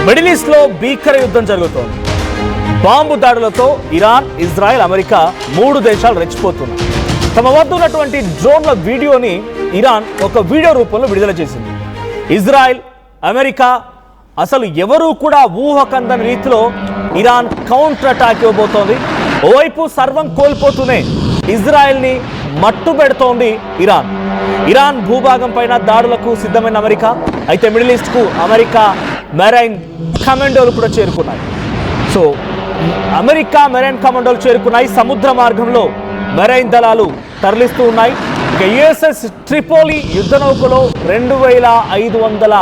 Middle east లో భీకర యుద్ధం జరుగుతోంది. బాంబు దాడులతో ఇరాన్, ఇజ్రాయెల్, అమెరికా మూడు దేశాలు రెచ్చిపోతున్నాయి. తమ వద్ద ఉన్నటువంటి డ్రోన్ల వీడియోని ఇరాన్ ఒక వీడియో రూపంలో విడుదల చేసింది. ఇజ్రాయెల్, అమెరికా అసలు ఎవరూ కూడా ఊహకందని రీతిలో ఇరాన్ కౌంటర్ అటాక్ ఇవ్వబోతోంది. ఓవైపు సర్వం కోల్పోతూనే ఇజ్రాయెల్ని మట్టు పెడుతోంది ఇరాన్. ఇరాన్ భూభాగం పైన దాడులకు సిద్ధమైన అమెరికా. అయితే మిడిల్ ఈస్ట్కు అమెరికా మెరైన్ కమాండోలు కూడా చేరుకున్నాయి. సో అమెరికా మెరైన్ కమాండోలు చేరుకున్నాయి. సముద్ర మార్గంలో మెరైన్ దళాలు తరలిస్తూ ఉన్నాయి. ఇక యుఎస్ఎస్ ట్రిపోలి యుద్ధ నౌకలో 2500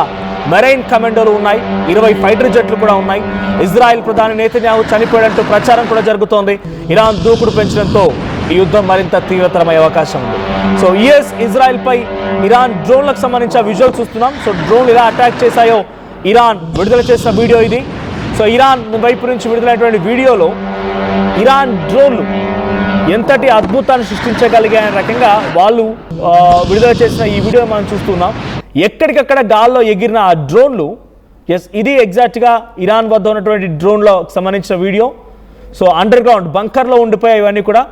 మెరైన్ కమాండోలు ఉన్నాయి. 20 ఫైటర్ జెట్లు కూడా ఉన్నాయి. ఇజ్రాయెల్ ప్రధాని నేతన్యాహు చనిపోయాడంటూ ప్రచారం కూడా జరుగుతోంది. ఇరాన్ దూకుడు పెంచడంతో ఈ యుద్ధం మరింత తీవ్రతరమయ్యే అవకాశం ఉంది. సో యుఎస్ ఇజ్రాయెల్ పై ఇరాన్ డ్రోన్లకు సంబంధించిన విజువల్ చూస్తున్నాం. సో డ్రోన్లు ఎలా అటాక్ చేశాయో ఇరాన్ విడుదల చేసిన వీడియో ఇది. సో ఇరాన్ వైపు నుంచి విడుదలైనటువంటి వీడియోలో ఇరాన్ డ్రోన్లు ఎంతటి అద్భుతాన్ని సృష్టించగలిగాయనే రకంగా వాళ్ళు విడుదల చేసిన ఈ వీడియో మనం చూస్తున్నాం. ఎక్కడికక్కడ గాల్లో ఎగిరిన ఆ డ్రోన్లు, ఇది ఎగ్జాక్ట్గా ఇరాన్ వద్ద ఉన్నటువంటి డ్రోన్లో సంబంధించిన వీడియో. సో అండర్ గ్రౌండ్ బంకర్లో ఉండిపోయాయి ఇవన్నీ కూడా.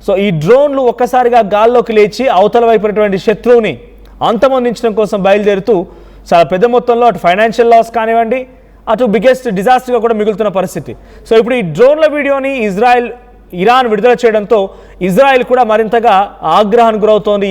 సో ఈ డ్రోన్లు ఒక్కసారిగా గాల్లోకి లేచి అవతల వైపునటువంటి శత్రువుని అంతమొందించడం కోసం బయలుదేరుతూ చాలా పెద్ద మొత్తంలో అటు ఫైనాన్షియల్ లాస్ కానివ్వండి, అటు బిగ్గెస్ట్ డిజాస్టర్గా కూడా మిగులుతున్న పరిస్థితి. సో ఇప్పుడు ఈ డ్రోన్ల వీడియోని ఇరాన్ విడుదల చేయడంతో ఇజ్రాయెల్ కూడా మరింతగా ఆగ్రహానికి గురవుతోంది.